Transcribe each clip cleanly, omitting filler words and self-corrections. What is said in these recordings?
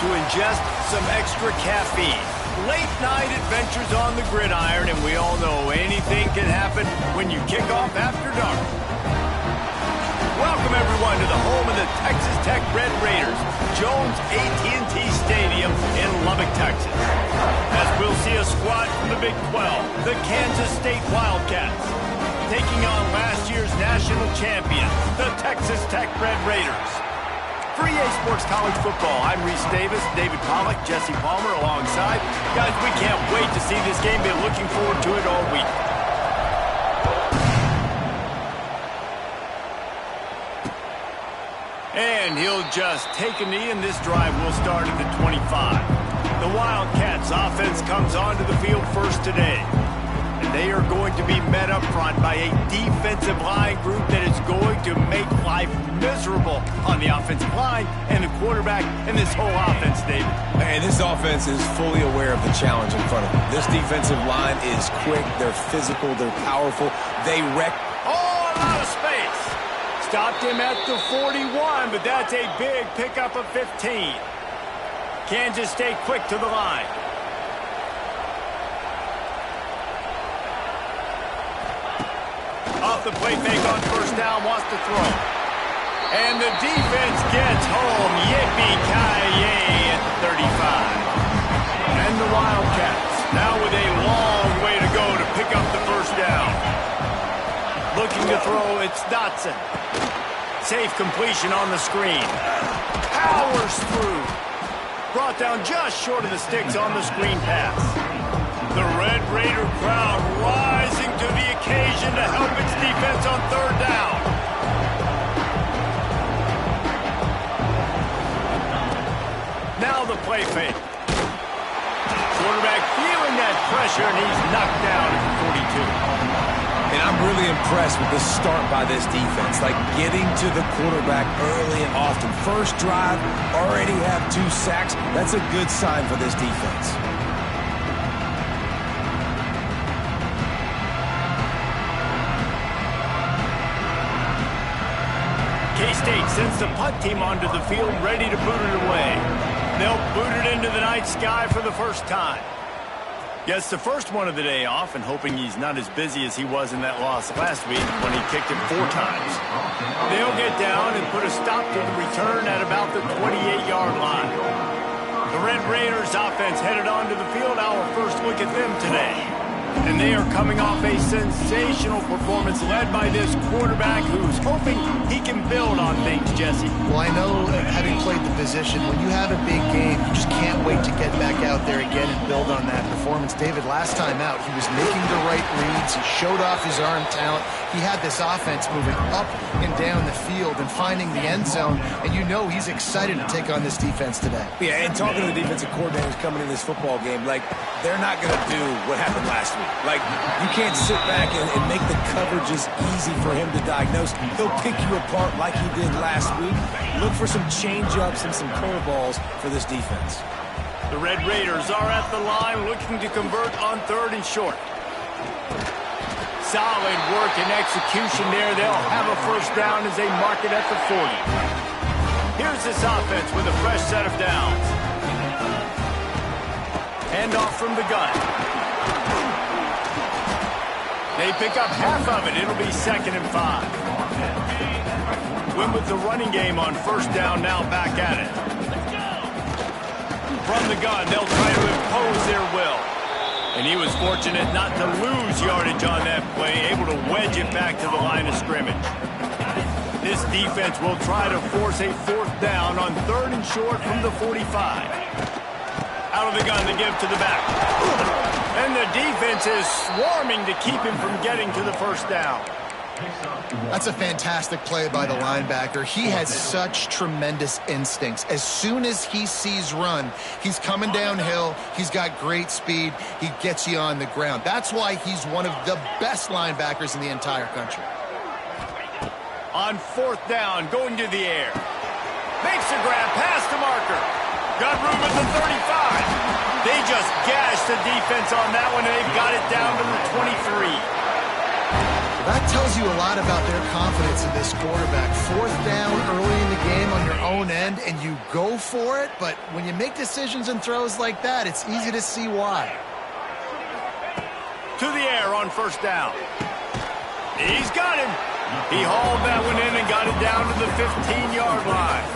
to ingest some extra caffeine. Late night adventures on the gridiron, and we all know anything can happen when you kick off after dark. Welcome, everyone, to the home of the Texas Tech Red Raiders, Jones AT&T Stadium in Lubbock, Texas. As we'll see a squad from the Big 12, the Kansas State Wildcats, taking on last year's national champion, the Texas Tech Red Raiders. For EA Sports College Football, I'm Reese Davis, David Pollack, Jesse Palmer alongside. Guys, we can't wait to see this game. Been looking forward to it all week. And he'll just take a knee, and this drive will start at the 25. The Wildcats offense comes onto the field first today. And they are going to be met up front by a defensive line group that is going to make life miserable on the offensive line and the quarterback and this whole offense, David. And this offense is fully aware of the challenge in front of them. This defensive line is quick, they're physical, they're powerful, they wreck. Oh, a lot of space. Stopped him at the 41, but that's a big pickup of 15. Kansas State quick to the line. Off the play fake on first down, wants to throw. And the defense gets home. Yippee-ki-yay at the 35. And the Wildcats now with a long way to go to pick up the first down. Looking to throw, it's Dotson. Safe completion on the screen. Powers through. Brought down just short of the sticks on the screen pass. The Red Raider crowd rising to the occasion to help its defense on third down. Now the play fake. Quarterback feeling that pressure, and he's knocked down at the 42. And I'm really impressed with the start by this defense. Like getting to the quarterback early and often. First drive, already have 2 sacks. That's a good sign for this defense. K-State sends the punt team onto the field, ready to boot it away. They'll boot it into the night sky for the first time. Gets the first one of the day off, and hoping he's not as busy as he was in that loss last week when he kicked it 4 times. They'll get down and put a stop to the return at about the 28-yard line. The Red Raiders offense headed onto the field. Our first look at them today. And they are coming off a sensational performance led by this quarterback who's hoping he can build on things, Jesse. Well, I know, having played the position, when you have a big game, you just can't wait to get back out there again and build on that performance. David, last time out, he was making the right reads. He showed off his arm talent. He had this offense moving up and down the field and finding the end zone. And you know he's excited to take on this defense today. Yeah, and talking to the defensive coordinators coming in this football game, like, they're not going to do what happened last week. Like, you can't sit back and make the coverages easy for him to diagnose. He'll pick you apart like he did last week. Look for some change-ups and some curveballs for this defense. The Red Raiders are at the line looking to convert on third and short. Solid work and execution there. They'll have a first down as they mark it at the 40. Here's this offense with a fresh set of downs. Handoff from the gun. They pick up half of it. It'll be 2nd and 5. Win with the running game on first down, now back at it. From the gun, they'll try to impose their will. And he was fortunate not to lose yardage on that play, able to wedge it back to the line of scrimmage. This defense will try to force a 4th down on 3rd and short from the 45. Out of the gun to give to the back. And the defense is swarming to keep him from getting to the first down. That's a fantastic play by the linebacker. He has such tremendous instincts. As soon as he sees run, he's coming downhill. He's got great speed. He gets you on the ground. That's why he's one of the best linebackers in the entire country. On 4th down, going to the air. Makes a grab past the marker. Got room at the 35. They just gashed the defense on that one, and they've got it down to the 23. That tells you a lot about their confidence in this quarterback. 4th down early in the game on your own end, and you go for it, but when you make decisions and throws like that, it's easy to see why. To the air on 1st down. He's got him. He hauled that one in and got it down to the 15-yard line.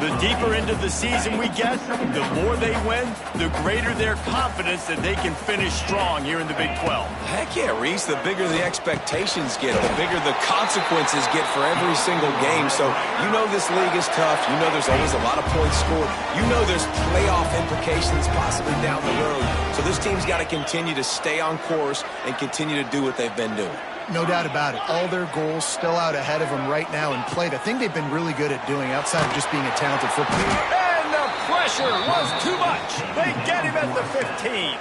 The deeper into the season we get, the more they win, the greater their confidence that they can finish strong here in the Big 12. Heck yeah, Reese. The bigger the expectations get, the bigger the consequences get for every single game. So you know this league is tough. You know there's always a lot of points scored. You know there's playoff implications possibly down the road. So this team's got to continue to stay on course and continue to do what they've been doing. No doubt about it. All their goals still out ahead of them right now in play. The thing they've been really good at doing outside of just being a talented football team. And the pressure was too much. They get him at the 15.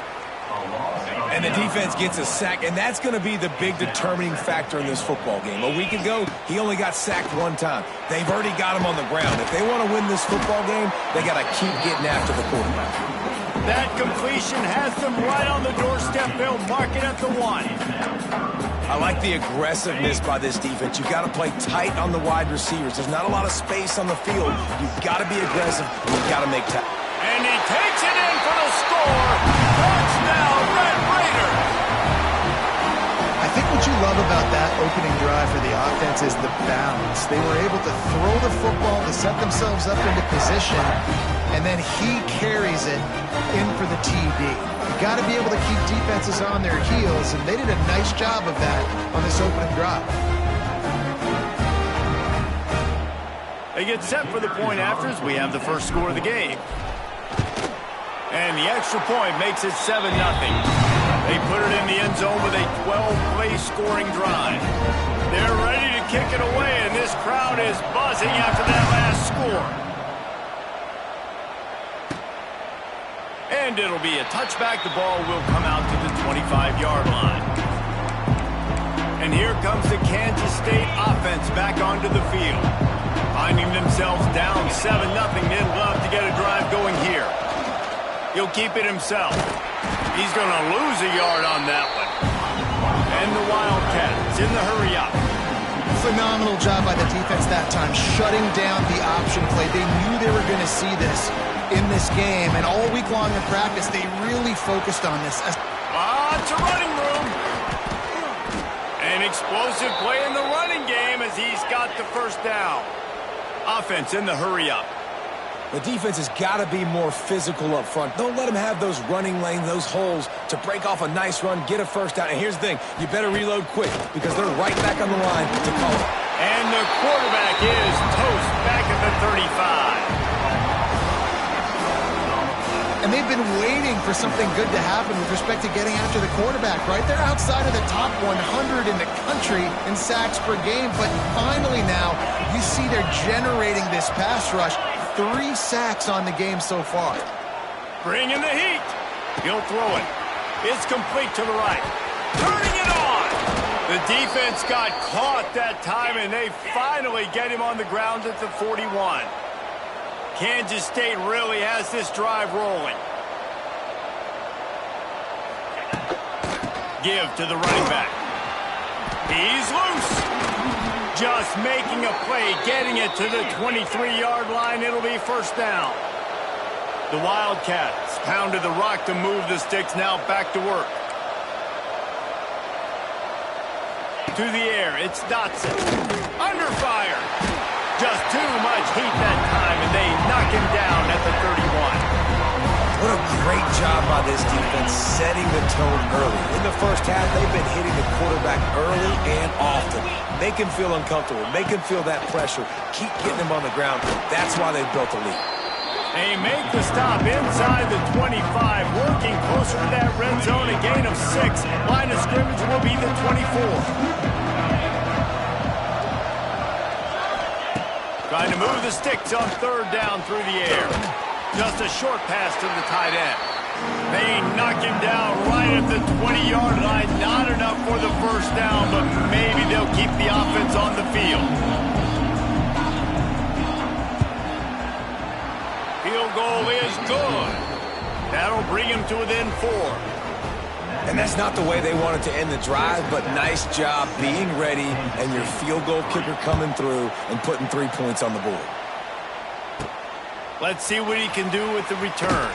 And the defense gets a sack, and that's going to be the big determining factor in this football game. A week ago, he only got sacked 1 time. They've already got him on the ground. If they want to win this football game, they got to keep getting after the quarterback. That completion has them right on the doorstep. They'll mark it at the 1. I like the aggressiveness by this defense. You've got to play tight on the wide receivers. There's not a lot of space on the field. You've got to be aggressive, and you've got to make time. And he takes it in for the score. Touchdown, Red Raider. I think what you love about that opening drive for the offense is the balance. They were able to throw the football to set themselves up into position, and then he carries it in for the TD. You got to be able to keep defenses on their heels, and they did a nice job of that on this opening drive. They get set for the point afters. We have the first score of the game. And the extra point makes it 7-0. They put it in the end zone with a 12-play scoring drive. They're ready to kick it away, and this crowd is buzzing after that last score. And it'll be a touchback. The ball will come out to the 25-yard line. And here comes the Kansas State offense back onto the field. Finding themselves down 7-0, they'd love to get a drive going here. He'll keep it himself. He's going to lose a yard on that one. And the Wildcats in the hurry-up. Phenomenal job by the defense that time, shutting down the option play. They knew they were going to see this in this game, and all week long in practice, they really focused on this. It's a running room. An explosive play in the running game as he's got the first down. Offense in the hurry-up. The defense has got to be more physical up front. Don't let them have those running lanes, those holes to break off a nice run, get a first down. And here's the thing, you better reload quick because they're right back on the line to call it. And the quarterback is toast back at the 35. And they've been waiting for something good to happen with respect to getting after the quarterback, right? They're outside of the top 100 in the country in sacks per game, but finally now you see they're generating this pass rush. 3 sacks on the game so far. Bring in the heat. He'll throw it. It's complete to the right. Turning it on. The defense got caught that time, and they finally get him on the ground at the 41. Kansas State really has this drive rolling. Give to the running back. He's loose. Just making a play, getting it to the 23-yard line. It'll be first down. The Wildcats pounded the rock to move the sticks. Now back to work. To the air, it's Dotson. Under fire. Just too much heat that time, and they knock him down at the 31. What a great job by this defense setting the tone early. In the first half, they've been hitting the quarterback early and often. Make him feel uncomfortable. Make him feel that pressure. Keep getting him on the ground. That's why they built the lead. They make the stop inside the 25, working closer to that red zone, a gain of 6. Line of scrimmage will be the 24. Trying to move the sticks on 3rd down through the air. Just a short pass to the tight end. They knock him down right at the 20-yard line. Not enough for the first down, but maybe they'll keep the offense on the field. Field goal is good. That'll bring him to within 4. And that's not the way they wanted to end the drive, but nice job being ready and your field goal kicker coming through and putting 3 points on the board. Let's see what he can do with the return.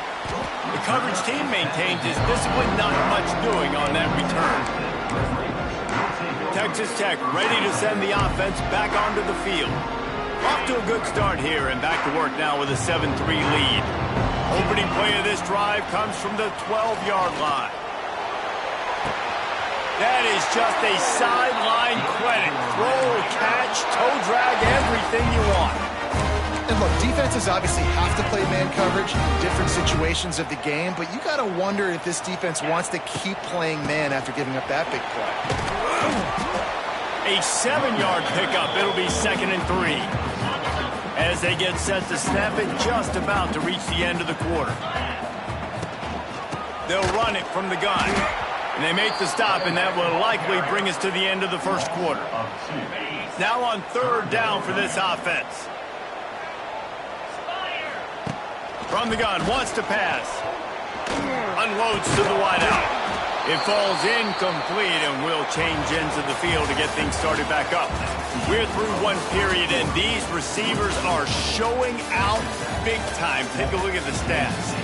The coverage team maintains his discipline, not much doing on that return. Texas Tech ready to send the offense back onto the field. Off to a good start here and back to work now with a 7-3 lead. Opening play of this drive comes from the 12-yard line. That is just a sideline credit. Throw, catch, toe drag, everything you want. And look, defenses obviously have to play man coverage in different situations of the game, but you got to wonder if this defense wants to keep playing man after giving up that big play. A 7-yard pickup. It'll be 2nd and 3. As they get set to snap it, just about to reach the end of the quarter. They'll run it from the gun. And they make the stop, and that will likely bring us to the end of the first quarter. Now on 3rd down for this offense. From the gun, wants to pass. Unloads to the wideout. It falls incomplete, and we'll change ends of the field to get things started back up. We're through one period, and these receivers are showing out big time. Take a look at the stats.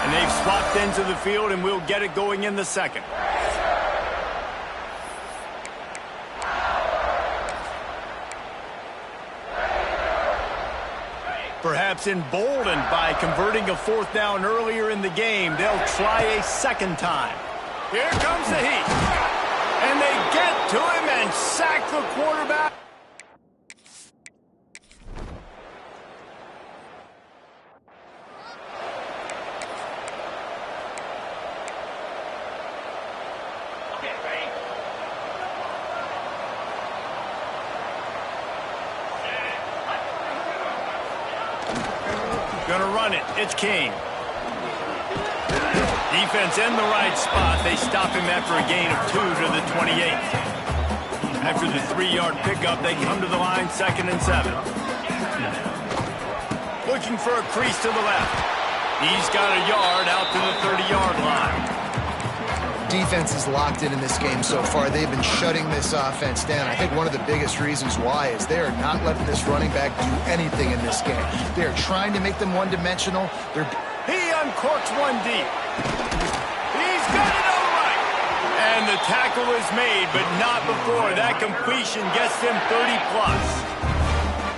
And they've swapped ends of the field, and we'll get it going in the second. Perhaps emboldened by converting a 4th down earlier in the game, they'll try a second time. Here comes the heat. And they get to him and sack the quarterback. Gonna run it. It's King. Defense in the right spot. They stop him after a gain of 2 to the 28. After the 3-yard pickup, they come to the line 2nd and 7. Looking for a crease to the left. He's got a yard out to the 30-yard line. Defense is locked in this game so far. They've been shutting this offense down. I think one of the biggest reasons why is they are not letting this running back do anything in this game. They're trying to make them one-dimensional. He uncorks one deep. He's got it all right. And the tackle is made, but not before that completion gets them 30-plus.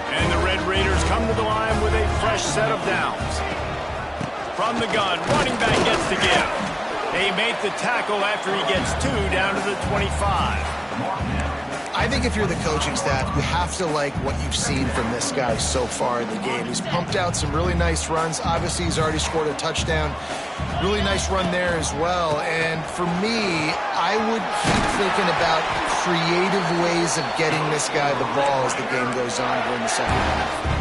And the Red Raiders come to the line with a fresh set of downs. From the gun, running back gets the give. They make the tackle after he gets 2 down to the 25. I think if you're the coaching staff, you have to like what you've seen from this guy so far in the game. He's pumped out some really nice runs. Obviously, he's already scored a touchdown. Really nice run there as well. And for me, I would keep thinking about creative ways of getting this guy the ball as the game goes on here in the second half.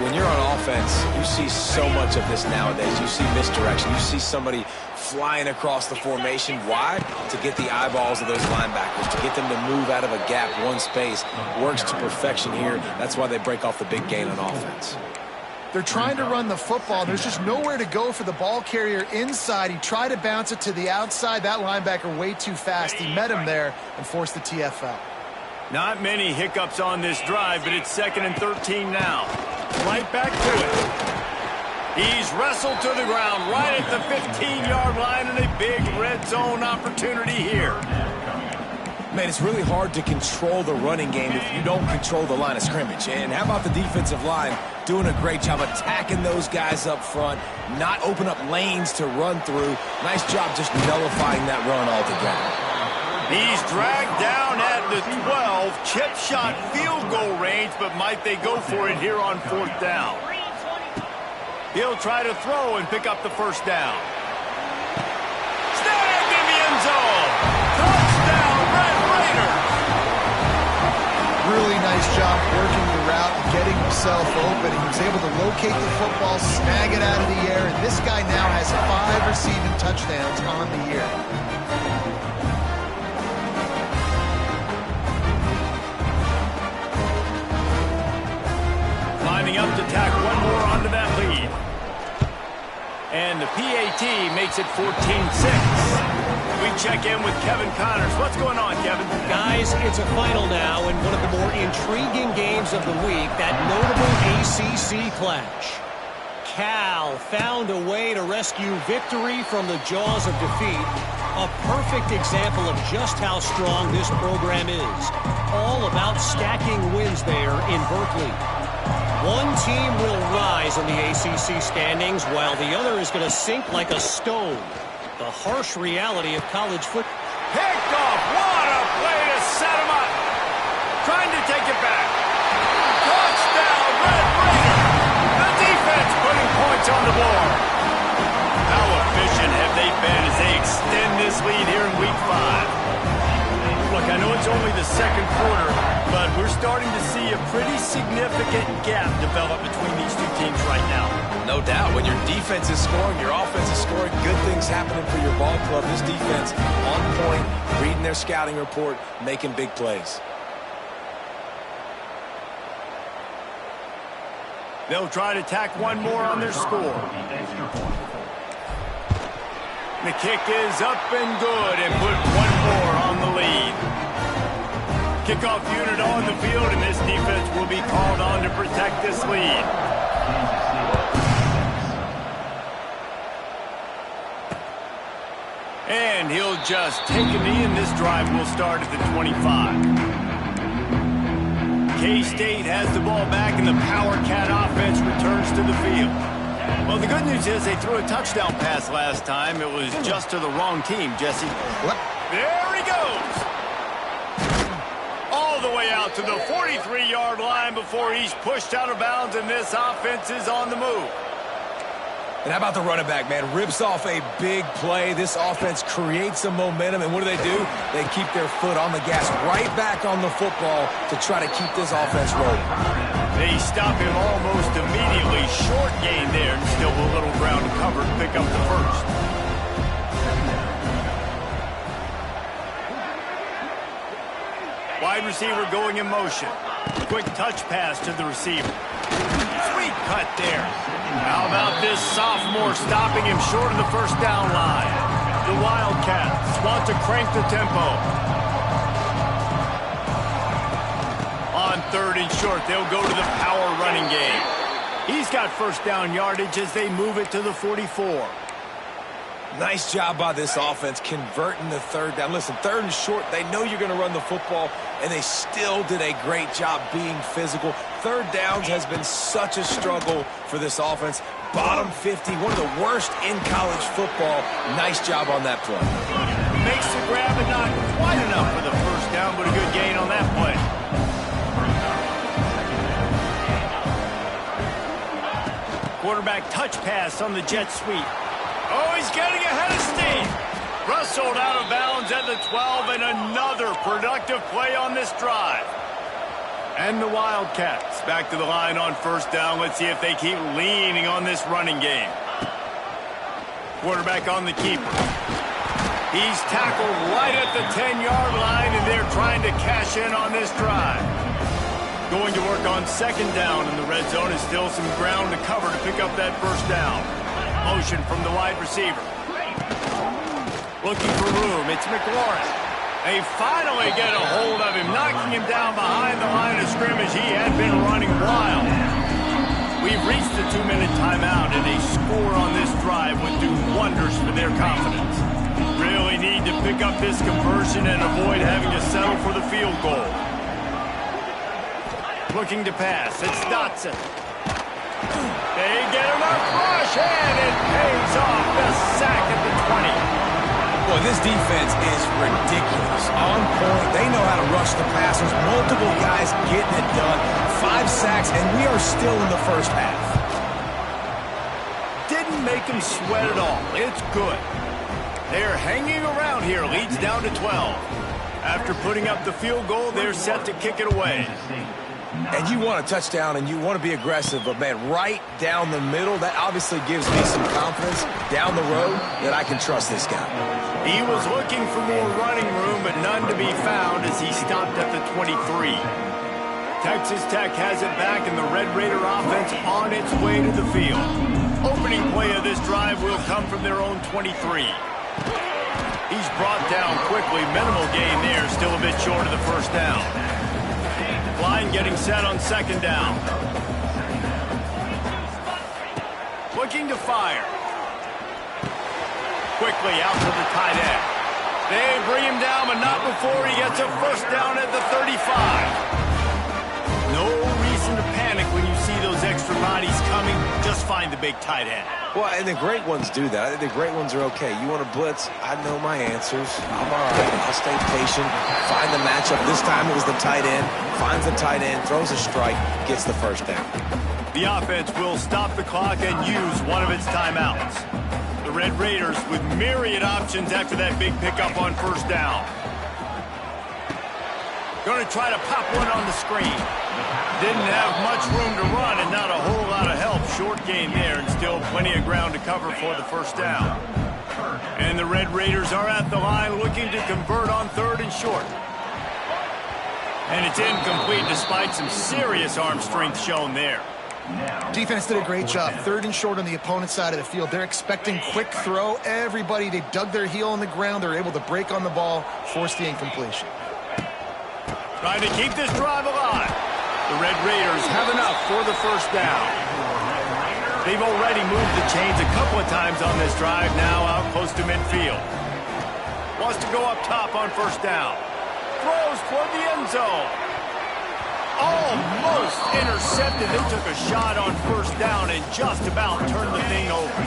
When you're on offense, you see so much of this nowadays. You see misdirection. You see somebody flying across the formation. Why? To get the eyeballs of those linebackers, to get them to move out of a gap, one space. Works to perfection here. That's why they break off the big gain on offense. They're trying to run the football. There's just nowhere to go for the ball carrier inside. He tried to bounce it to the outside. That linebacker way too fast. He met him there and forced the TFL. Not many hiccups on this drive, but it's 2nd and 13 now. Right back to it. He's wrestled to the ground right at the 15-yard line, and a big red zone opportunity here. Man, it's really hard to control the running game if you don't control the line of scrimmage. And how about the defensive line doing a great job attacking those guys up front, not open up lanes to run through. Nice job just nullifying that run altogether. He's dragged down at the 12, chip shot field goal range, but might they go for it here on 4th down? He'll try to throw and pick up the first down. Snagged in the end zone. Touchdown, Red Raiders. Really nice job working the route and getting himself open. He was able to locate the football, snag it out of the air, and this guy now has 5 receiving touchdowns on the year. lining up to tack one more onto that lead. And the PAT makes it 14-6. We check in with Kevin Connors. What's going on, Kevin? Guys, it's a final now in one of the more intriguing games of the week, that notable ACC clash. Cal found a way to rescue victory from the jaws of defeat. A perfect example of just how strong this program is. All about stacking wins there in Berkeley. One team will rise in the ACC standings while the other is going to sink like a stone. The harsh reality of college football. Picked off. What a play to set him up. Trying to take it back. Touchdown, Red Raider. The defense putting points on the board. How efficient have they been as they extend this lead here in Week 5? Look, I know it's only the second quarter, but we're starting to see a pretty significant gap develop between these two teams right now. No doubt. When your defense is scoring, your offense is scoring, good things happening for your ball club. This defense on point, reading their scouting report, making big plays. They'll try to tack one more on their score. The kick is up and good and put one more on the lead. Kickoff unit on the field, and this defense will be called on to protect this lead. And he'll just take a knee, and this drive will start at the 25. K-State has the ball back, and the Power Cat offense returns to the field. Well, the good news is they threw a touchdown pass last time. It was just to the wrong team, Jesse. What? There he goes. All the way out to the 43-yard line before he's pushed out of bounds, and this offense is on the move. And how about the running back, man? Rips off a big play. This offense creates some momentum, and what do? They keep their foot on the gas, right back on the football to try to keep this offense rolling. They stop him almost immediately. Short gain there, and still a little ground to cover to pick up the first. Wide receiver going in motion. Quick touch pass to the receiver. Sweet cut there. How about this sophomore stopping him short of the first down line? The Wildcats want to crank the tempo. On third and short, they'll go to the power running game. He's got first down yardage as they move it to the 44. Nice job by this offense converting the third down. Listen, third and short, they know you're going to run the football, and they still did a great job being physical. Third downs has been such a struggle for this offense. Bottom 50, one of the worst in college football. Nice job on that play. Makes the grab and not quite enough for the first down, but a good gain on that play. Quarterback touch pass on the jet sweep. Oh, he's getting ahead of steam. Rustled out of bounds at the 12, and another productive play on this drive. And the Wildcats back to the line on first down. Let's see if they keep leaning on this running game. Quarterback on the keeper. He's tackled right at the 10-yard line, and they're trying to cash in on this drive. Going to work on second down, and the red zone is still some ground to cover to pick up that first down. Motion from the wide receiver. Looking for room. It's McLaurin. They finally get a hold of him, knocking him down behind the line of scrimmage. He had been running wild. We've reached the 2-minute timeout, and a score on this drive would do wonders for their confidence. Really need to pick up this conversion and avoid having to settle for the field goal. Looking to pass. It's Dotson. They get him a rush, and it pays off. The sack at the 20. Boy, this defense is ridiculous. On point. They know how to rush the passers. Multiple guys getting it done. 5 sacks, and we are still in the first half. Didn't make him sweat at all. It's good. They're hanging around here. Leads down to 12. After putting up the field goal, they're set to kick it away. And you want a touchdown, and you want to be aggressive, but, man, right down the middle, that obviously gives me some confidence down the road that I can trust this guy. He was looking for more running room, but none to be found as he stopped at the 23. Texas Tech has it back, and the Red Raider offense on its way to the field. Opening play of this drive will come from their own 23. He's brought down quickly. Minimal gain there, still a bit short of the first down. Line getting set on second down. Looking to fire. Quickly out to the tight end. They bring him down, but not before he gets a first down at the 35. No reason to panic when you see those extra bodies coming. Just find the big tight end. Well, and the great ones do that. I think the great ones are okay. You want to blitz? I know my answers. I'm all right. I'll stay patient. Find the matchup. This time it was the tight end. Finds the tight end, throws a strike, gets the first down. The offense will stop the clock and use one of its timeouts. The Red Raiders with myriad options after that big pickup on first down. Going to try to pop one on the screen. Didn't have much room to run and not a whole lot of help. Short gain there and still plenty of ground to cover for the first down. And the Red Raiders are at the line looking to convert on third and short. And it's incomplete despite some serious arm strength shown there. Defense did a great job. Third and short on the opponent's side of the field. They're expecting quick throw. Everybody, they dug their heel on the ground. They're able to break on the ball, force the incompletion. Trying to keep this drive alive. The Red Raiders have enough for the first down. They've already moved the chains a couple of times on this drive, now out close to midfield. Wants to go up top on first down. Throws toward the end zone. Almost intercepted. They took a shot on first down and just about turned the thing over.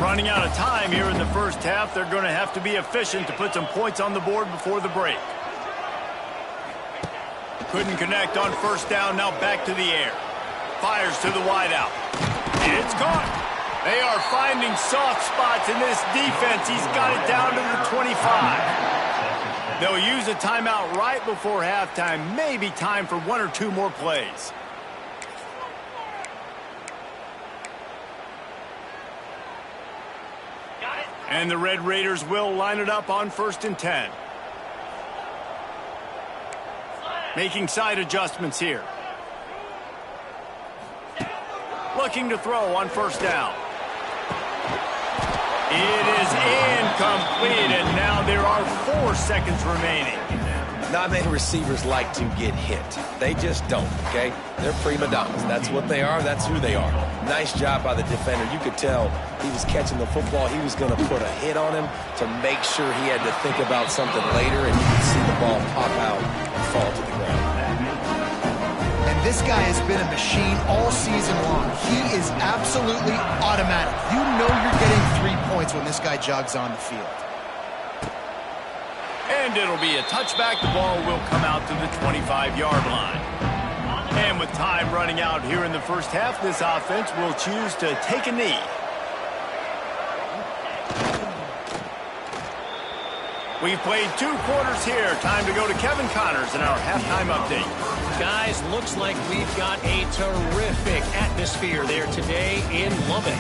Running out of time here in the first half. They're going to have to be efficient to put some points on the board before the break. Couldn't connect on first down. Now back to the air. Fires to the wideout. It's caught. They are finding soft spots in this defense. He's got it down to the 25. They'll use a timeout right before halftime. Maybe time for one or two more plays. And the Red Raiders will line it up on 1st and 10. Making side adjustments here. Looking to throw on first down. It is incomplete, and now there are 4 seconds remaining. Not many receivers like to get hit. They just don't, okay? They're prima donnas. That's what they are. That's who they are. Nice job by the defender. You could tell he was catching the football. He was going to put a hit on him to make sure he had to think about something later, and you could see the ball pop out and fall to the ground. And this guy has been a machine all season long. He is absolutely automatic. You know you're getting 3 points when this guy jogs on the field. And it'll be a touchback. The ball will come out to the 25-yard line. And with time running out here in the first half, this offense will choose to take a knee. We've played 2 quarters here. Time to go to Kevin Connors in our halftime update. Guys, looks like we've got a terrific atmosphere there today in Lubbock.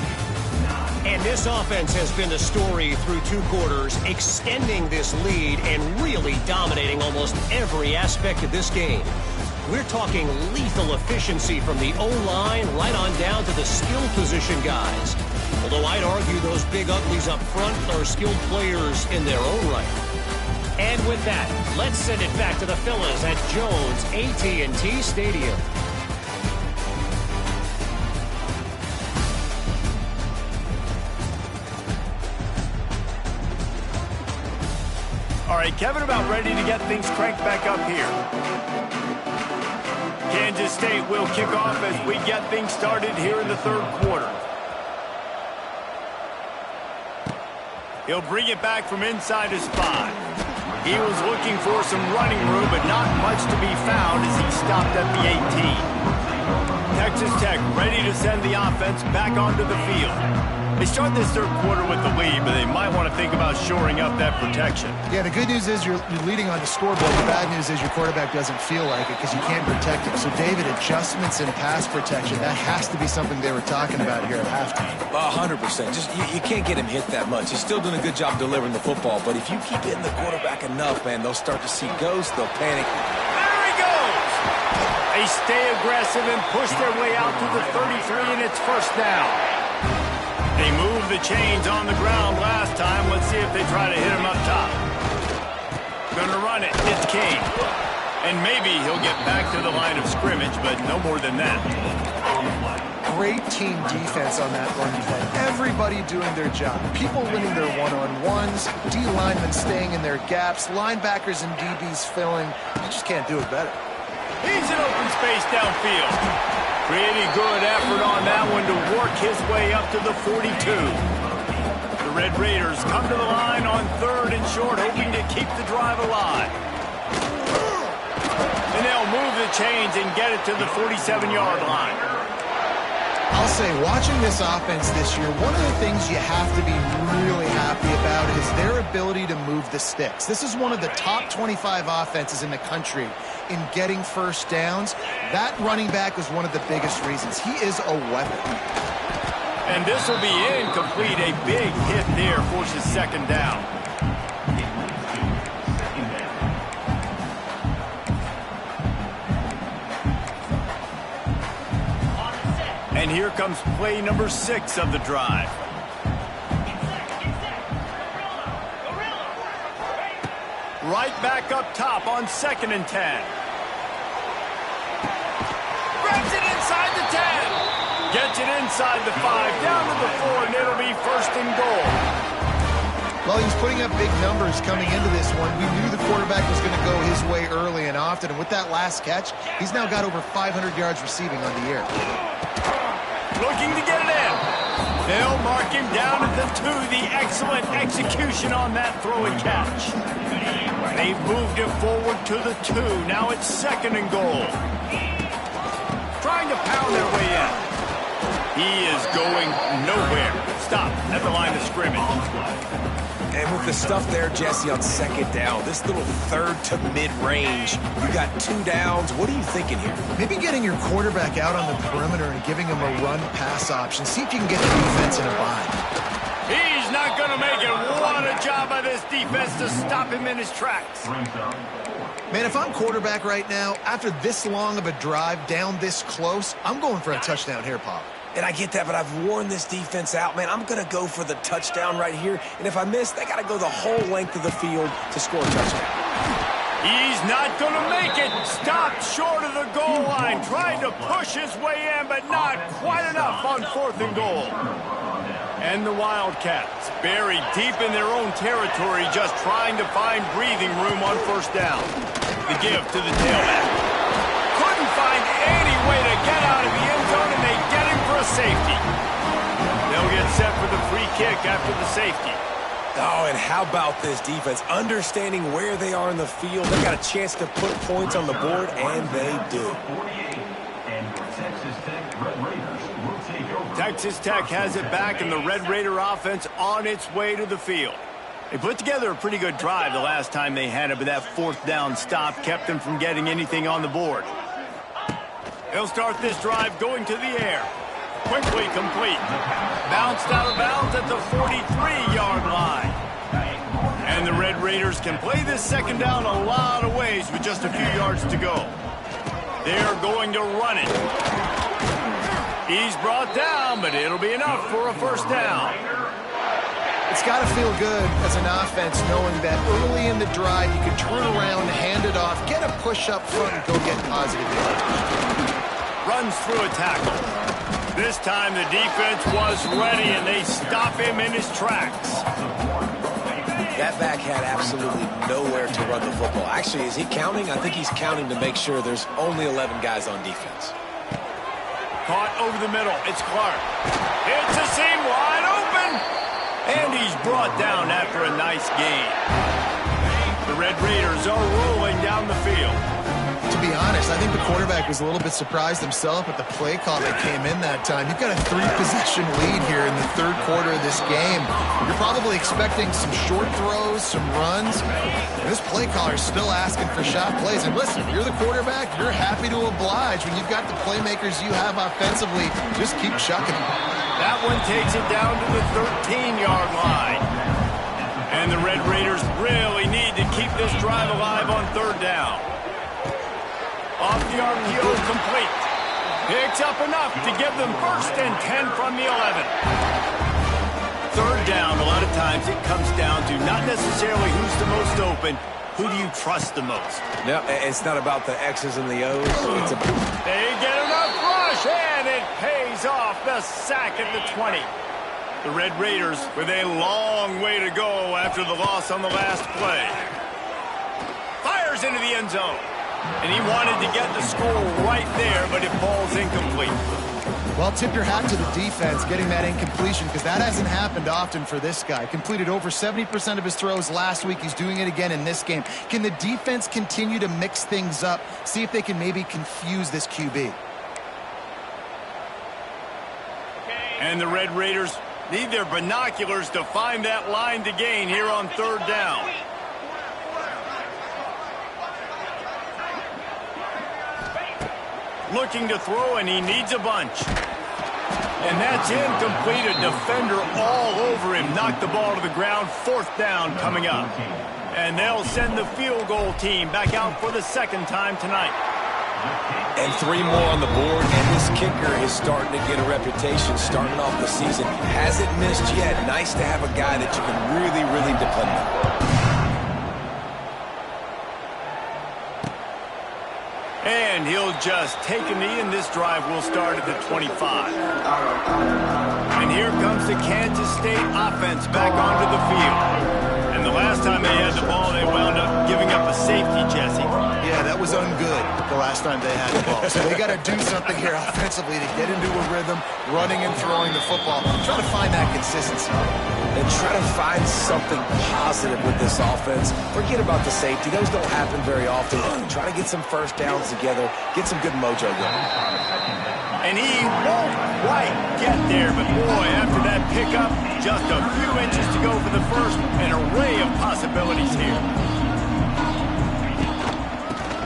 And this offense has been the story through 2 quarters, extending this lead and really dominating almost every aspect of this game. We're talking lethal efficiency from the O-line right on down to the skill position guys. Although I'd argue those big uglies up front are skilled players in their own right. And with that, let's send it back to the fellas at Jones AT&T Stadium. All right, Kevin, about ready to get things cranked back up here. Kansas State will kick off as we get things started here in the 3rd quarter. He'll bring it back from inside his 5. He was looking for some running room, but not much to be found as he stopped at the 18. Texas Tech ready to send the offense back onto the field. They start this 3rd quarter with the lead, but they might want to think about shoring up that protection. Yeah, the good news is you're leading on the scoreboard. The bad news is your quarterback doesn't feel like it because you can't protect him. So, David, adjustments in pass protection, that has to be something they were talking about here at halftime. 100%. Just you can't get him hit that much. He's still doing a good job delivering the football, but if you keep hitting the quarterback enough, man, they'll start to see ghosts, they'll panic. There he goes! He They stay aggressive and push their way out to the 33, and it's first down. They moved the chains on the ground last time. Let's see if they try to hit him up top. Gonna run it. It's Kane. And maybe he'll get back to the line of scrimmage, but no more than that. Great team defense on that run play. Everybody doing their job. People winning their one-on-ones, D linemen staying in their gaps, linebackers and DBs filling. You just can't do it better. He's in open space downfield. Pretty good effort on that one to work his way up to the 42. The Red Raiders come to the line on 3rd and short, hoping to keep the drive alive. And they'll move the chains and get it to the 47-yard line. I'll say, watching this offense this year, one of the things you have to be really happy about is their ability to move the sticks. This is one of the top 25 offenses in the country in getting first downs. That running back was one of the biggest reasons. He is a weapon. And this will be incomplete. A big hit there forces second down. And here comes play number 6 of the drive. Right back up top on 2nd and 10. Grabs it inside the 10. Gets it inside the 5, down to the 4, and it'll be 1st and goal. Well, he's putting up big numbers coming into this one. We knew the quarterback was going to go his way early and often, and with that last catch, he's now got over 500 yards receiving on the year. Looking to get it in. They'll mark him down at the 2. The excellent execution on that throw and catch. They've moved it forward to the 2. Now it's 2nd and goal. Trying to pound their way in. He is going nowhere. Stop at the line of scrimmage. And with the stuff there, Jesse, on 2nd down, this little 3rd to mid-range, you got 2 downs. What are you thinking here? Maybe getting your quarterback out on the perimeter and giving him a run-pass option. See if you can get the defense in a bind. He's not going to make it. What a job by this defense to stop him in his tracks. Man, if I'm quarterback right now, after this long of a drive down this close, I'm going for a touchdown here, Paul. And I get that, but I've worn this defense out, man. I'm going to go for the touchdown right here. And if I miss, they got to go the whole length of the field to score a touchdown. He's not going to make it. Stopped short of the goal line. Trying to push his way in, but not quite enough on 4th and goal. And the Wildcats, buried deep in their own territory, just trying to find breathing room on 1st down. The give to the tailback. Couldn't find any way to get out of the end zone, and they get him for a safety. They'll get set for the free kick after the safety. Oh, and how about this defense? Understanding where they are in the field. They got a chance to put points on the board, and they do. Texas Tech has it back, and the Red Raider offense on its way to the field. They put together a pretty good drive the last time they had it, but that 4th down stop kept them from getting anything on the board. They'll start this drive going to the air. Quickly complete. Bounced out of bounds at the 43-yard line. And the Red Raiders can play this 2nd down a lot of ways with just a few yards to go. They're going to run it. He's brought down, but it'll be enough for a 1st down. It's got to feel good as an offense knowing that early in the drive you can turn around, hand it off, get a push up front, and go get positive yards. Runs through a tackle. This time the defense was ready, and they stop him in his tracks. That back had absolutely nowhere to run the football. Actually, is he counting? I think he's counting to make sure there's only 11 guys on defense. Caught over the middle. It's Clark. It's a seam wide open. And he's brought down after a nice gain. The Red Raiders are rolling down the field. To be honest, I think the quarterback was a little bit surprised himself at the play call that came in that time. You've got a 3-possession lead here in the 3rd quarter of this game. You're probably expecting some short throws, some runs. And this play caller is still asking for shot plays. And listen, if you're the quarterback, you're happy to oblige. When you've got the playmakers you have offensively, just keep chucking them. That one takes it down to the 13-yard line. And the Red Raiders really need to keep this drive alive on 3rd down. Off the RPO, complete. Picks up enough to give them 1st and 10 from the 11. 3rd down, a lot of times it comes down to not necessarily who's the most open, who do you trust the most? No, it's not about the X's and the O's. It's about... They get enough rush, and it pays off. The sack at the 20. The Red Raiders with a long way to go after the loss on the last play. Fires into the end zone. And he wanted to get the score right there, but it falls incomplete. Well, tip your hat to the defense getting that incompletion, because that hasn't happened often for this guy. Completed over 70% of his throws last week. He's doing it again in this game. Can the defense continue to mix things up? See if they can maybe confuse this QB. And the Red Raiders need their binoculars to find that line to gain here on 3rd down. Looking to throw, and he needs a bunch. And that's incomplete. A defender all over him. Knocked the ball to the ground. 4th down coming up. And they'll send the field goal team back out for the 2nd time tonight. And 3 more on the board, and this kicker is starting to get a reputation starting off the season. Hasn't missed yet. Nice to have a guy that you can really, really depend on. And he'll just take a knee, and this drive will start at the 25. And here comes the Kansas State offense back onto the field. And the last time they had the ball, they wound up giving up a safety, Jesse. Yeah, that was ungood the last time they had the ball. So they got to do something here offensively to get into a rhythm, running and throwing the football. Try to find that consistency. And try to find something positive with this offense. Forget about the safety. Those don't happen very often. Try to get some 1st downs together. Get some good mojo going. And he won't quite get there, but boy, after that pickup, just a few inches to go for the 1st. An array of possibilities here.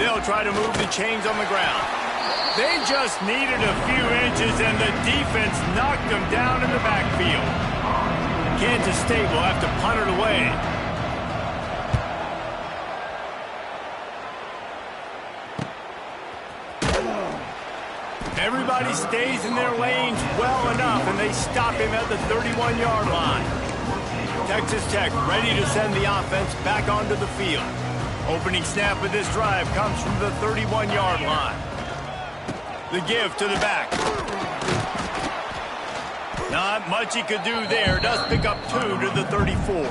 They'll try to move the chains on the ground. They just needed a few inches, and the defense knocked them down in the backfield. Kansas State will have to punt it away. Everybody stays in their lanes well enough, and they stop him at the 31-yard line. Texas Tech ready to send the offense back onto the field. Opening snap of this drive comes from the 31-yard line. The give to the back. Not much he could do there. Does pick up 2 to the 34.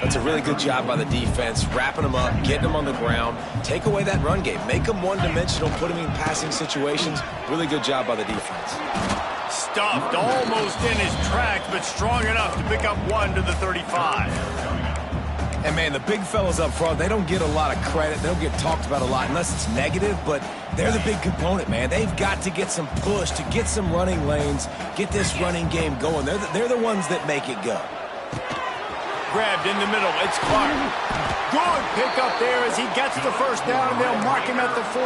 That's a really good job by the defense, wrapping them up, getting them on the ground, take away that run game, make them one-dimensional, put them in passing situations. Really good job by the defense. Stuffed almost in his tracks, but strong enough to pick up 1 to the 35. And, man, the big fellas up front, they don't get a lot of credit. They don't get talked about a lot unless it's negative, but they're the big component, man. They've got to get some push, to get some running lanes, get this running game going. They're the ones that make it go. Grabbed in the middle. It's Clark. Good pickup there as he gets the 1st down, and they'll mark him at the 48.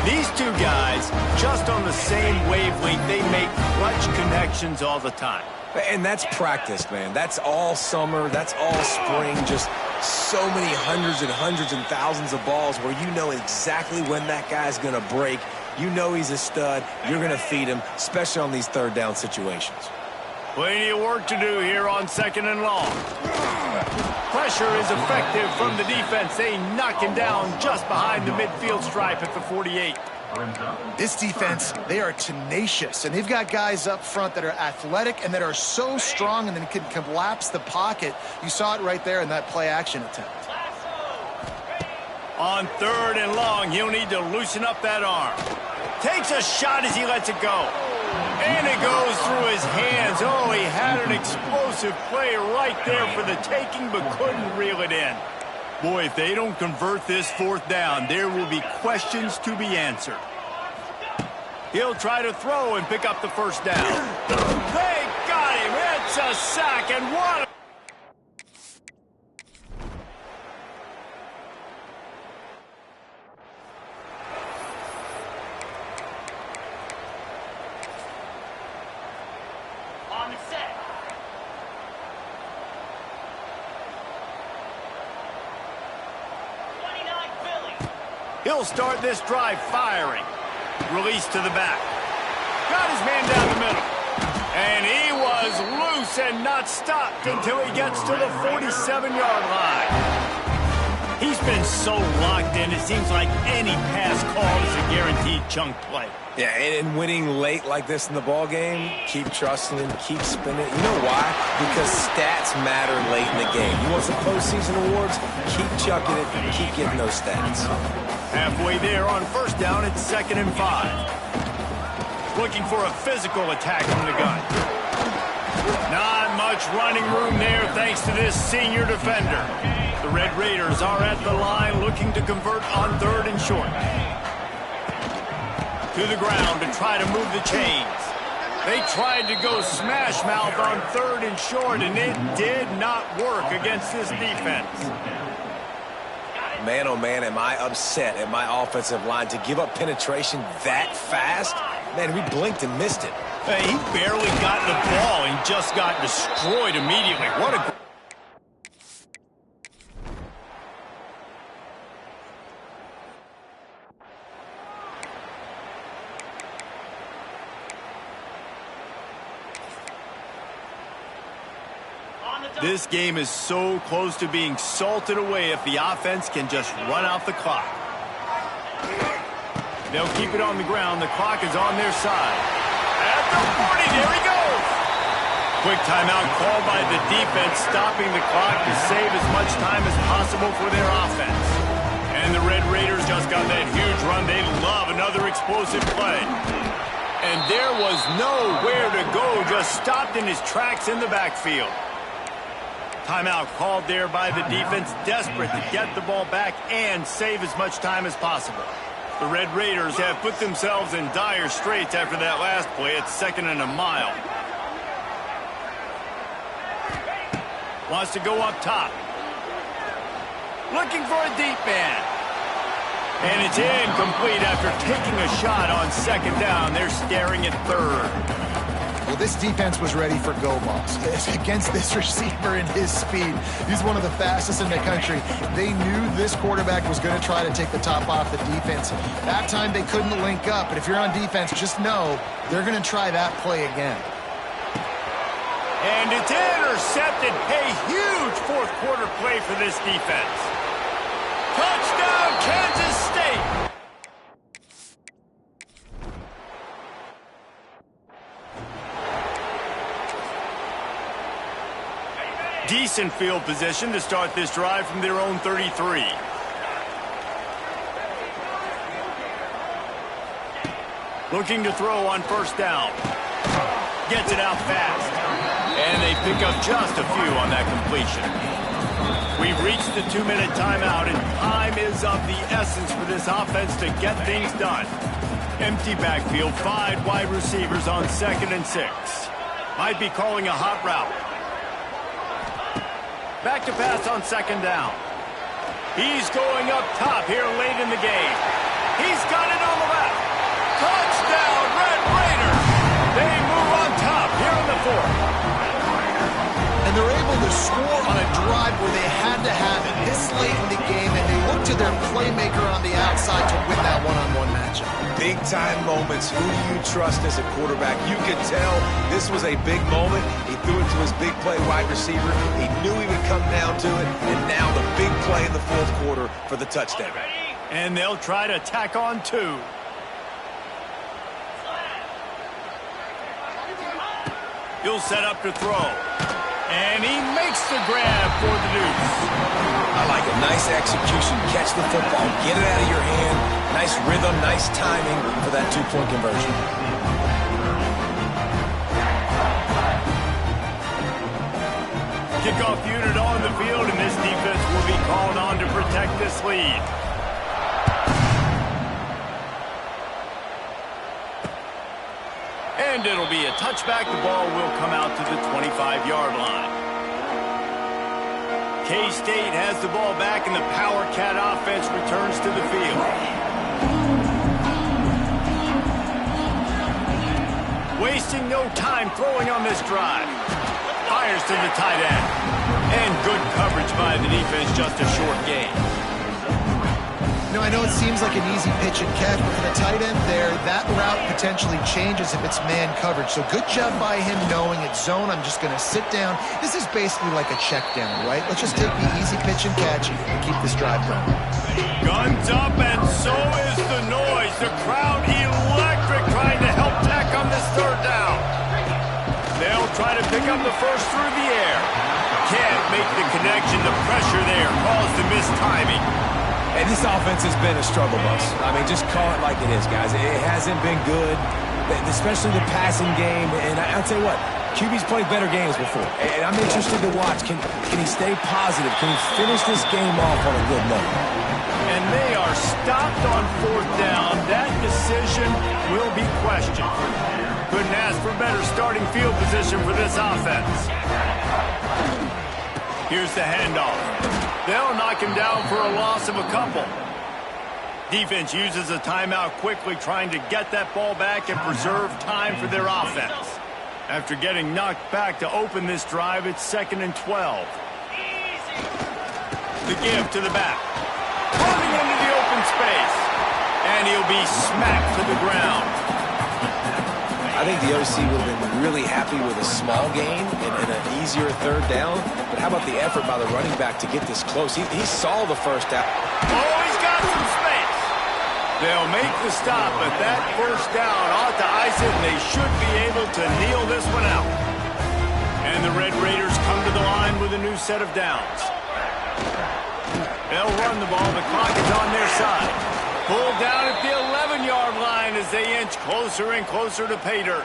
These two guys, just on the same wavelength, they make clutch connections all the time. And that's practice, man. That's all summer. That's all spring. Just so many hundreds and thousands of balls where you know exactly when that guy's going to break. You know he's a stud. You're going to feed him, especially on these 3rd down situations. Plenty of work to do here on 2nd and long. Pressure is effective from the defense. They knock him down just behind the midfield stripe at the 48. This defense, they are tenacious, and they've got guys up front that are athletic and that are so strong and then can collapse the pocket. You saw it right there in that play-action attempt. On 3rd and long, he'll need to loosen up that arm. Takes a shot as he lets it go. And it goes through his hands. Oh, he had an explosive play right there for the taking, but couldn't reel it in. Boy, if they don't convert this 4th down, there will be questions to be answered. He'll try to throw and pick up the 1st down. They got him. It's a sack, and what? On the set. He'll start this drive firing. Release to the back. Got his man down the middle. And he was loose and not stopped until he gets to the 47-yard line. He's been so locked in, it seems like any pass called is a guaranteed chunk play. Yeah, and winning late like this in the ball game, keep trusting him, keep spinning. You know why? Because stats matter late in the game. You want some postseason awards? Keep chucking it, keep getting those stats. Halfway there on first down, it's 2nd and 5. Looking for a physical attack from the gun. Not much running room there thanks to this senior defender. The Red Raiders are at the line looking to convert on 3rd and short. To the ground to try to move the chains. They tried to go smash mouth on 3rd and short, and it did not work against this defense. Man, oh man, am I upset at my offensive line to give up penetration that fast? Man, we blinked and missed it. Hey, he barely got the ball and just got destroyed immediately. What a... This game is so close to being salted away if the offense can just run out the clock. They'll keep it on the ground. The clock is on their side. At the 40, there he goes. Quick timeout called by the defense, stopping the clock to save as much time as possible for their offense. And the Red Raiders just got that huge run. They love another explosive play. And there was nowhere to go, just stopped in his tracks in the backfield. Timeout called there by the defense, desperate to get the ball back and save as much time as possible. The Red Raiders have put themselves in dire straits after that last play. It's 2nd and a mile. Wants to go up top. Looking for a deep man. And it's incomplete after taking a shot on 2nd down. They're staring at 3rd. Well, this defense was ready for go balls. Against this receiver and his speed, he's one of the fastest in the country. They knew this quarterback was going to try to take the top off the defense. That time they couldn't link up, but if you're on defense, just know they're going to try that play again. And it's intercepted. A huge fourth quarter play for this defense. Touchdown, Kansas State! Decent field position to start this drive from their own 33. Looking to throw on first down. Gets it out fast. And they pick up just a few on that completion. We've reached the 2-minute timeout, and time is of the essence for this offense to get things done. Empty backfield, 5 wide receivers on 2nd and 6. Might be calling a hot route. Back to pass on 2nd down. He's going up top here late in the game. He's got it on the left. Touchdown, Red Raiders! They move on top here in the 4th. And they're able to score on a drive where they had to have it this late in the game, and they look to their playmaker on the outside to win that one-on-one matchup. Big-time moments. Who do you trust as a quarterback? You could tell this was a big moment. He threw it to his big play wide receiver. He knew he would come down to it, and now the big play in the 4th quarter for the touchdown. And they'll try to tack on 2. He'll set up to throw. And he makes the grab for the deuce. I like it. Nice execution. Catch the football. Get it out of your hand. Nice rhythm, nice timing for that 2-point conversion. Kickoff unit on the field, and this defense will be called on to protect this lead. And it'll be a touchback. The ball will come out to the 25-yard line. K-State has the ball back, and the Power Cat offense returns to the field. Wasting no time throwing on this drive. Fires to the tight end. And good coverage by the defense, just a short gain. I know it seems like an easy pitch and catch, but for the tight end there, that route potentially changes if it's man coverage. So good job by him knowing it's zone. I'm just going to sit down. This is basically like a check down, right? Let's just take the easy pitch and catch and keep this drive going. Guns up, and so is the noise. The crowd electric, trying to help Tech on this third down. They'll try to pick up the first through the air. Can't make the connection. The pressure there caused the missed timing. And this offense has been a struggle bus. I mean, just call it like it is, guys. It hasn't been good, especially the passing game. And I'll tell you what, QB's played better games before. And I'm interested to watch. Can he stay positive? Can he finish this game off on a good note? And they are stopped on fourth down. That decision will be questioned. Couldn't ask for better starting field position for this offense. Here's the handoff. They'll knock him down for a loss of a couple. Defense uses a timeout quickly, trying to get that ball back and preserve time for their offense. After getting knocked back to open this drive, it's 2nd and 12. The give to the back. Running into the open space. And he'll be smacked to the ground. I think the OC would have been really happy with a small gain and an easier third down. But how about the effort by the running back to get this close? He saw the first down. Oh, he's got some space. They'll make the stop, but that first down ought to ice it, and they should be able to kneel this one out. And the Red Raiders come to the line with a new set of downs. They'll run the ball. The clock is on their side. Pulled down at the 11-yard line as they inch closer and closer to pay dirt.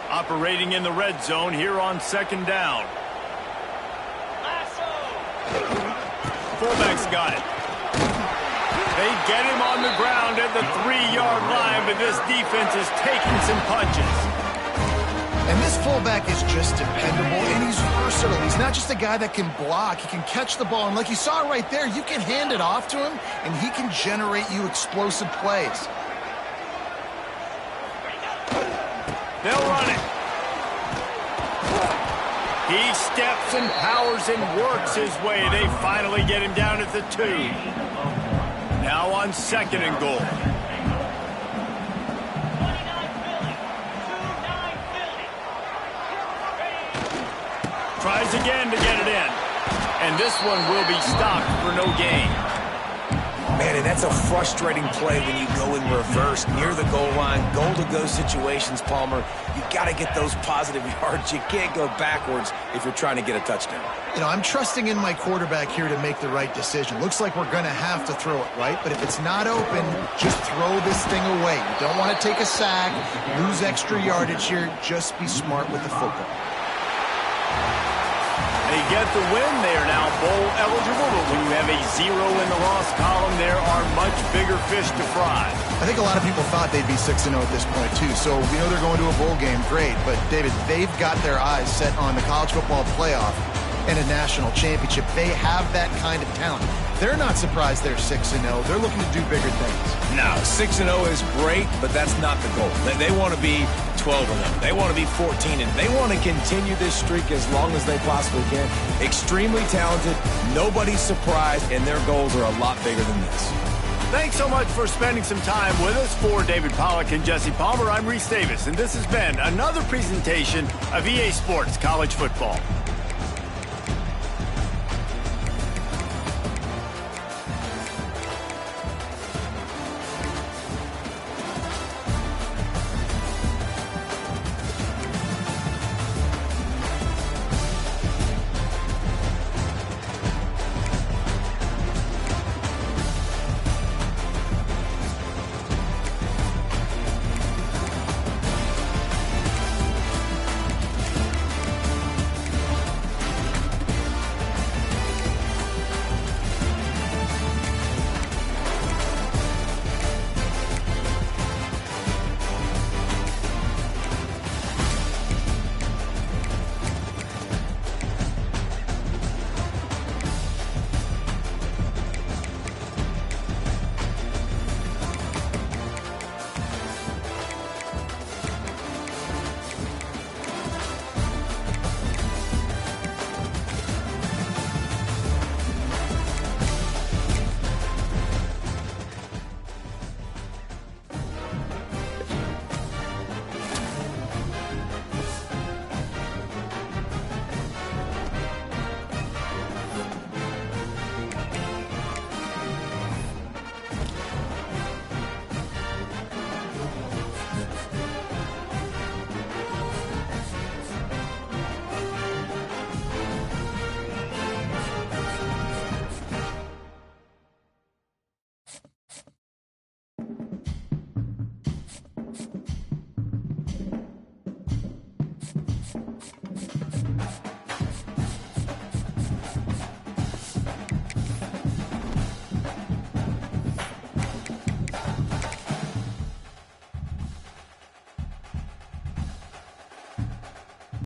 Operating in the red zone here on 2nd down. Fullback's got it. They get him on the ground at the 3-yard line, but this defense is taking some punches. And this fullback is just dependable, and he's versatile. He's not just a guy that can block. He can catch the ball, and like you saw right there, you can hand it off to him, and he can generate you explosive plays. They'll run it. He steps and powers and works his way. They finally get him down at the 2. Now on 2nd and goal. Tries again to get it in. And this one will be stopped for no gain. Man, and that's a frustrating play when you go in reverse near the goal line. Goal-to-go situations, Palmer. You got to get those positive yards. You can't go backwards if you're trying to get a touchdown. I'm trusting in my quarterback here to make the right decision. Looks like we're going to have to throw it, right? But if it's not open, just throw this thing away. You don't want to take a sack, lose extra yardage here. Just be smart with the football. They get the win. They are now bowl eligible, but when you have a 0 in the loss column, there are much bigger fish to fry. I think a lot of people thought they'd be 6-0 at this point, too. So we know they're going to a bowl game. Great. But, David, they've got their eyes set on the college football playoff and a national championship. They have that kind of talent. They're not surprised they're 6-0. They're looking to do bigger things. No, 6-0 is great, but that's not the goal. They want to be 12-0. They want to be 14-0. They want to continue this streak as long as they possibly can. Extremely talented. Nobody's surprised, and their goals are a lot bigger than this. Thanks so much for spending some time with us. For David Pollack and Jesse Palmer, I'm Reese Davis, and this has been another presentation of EA Sports College Football.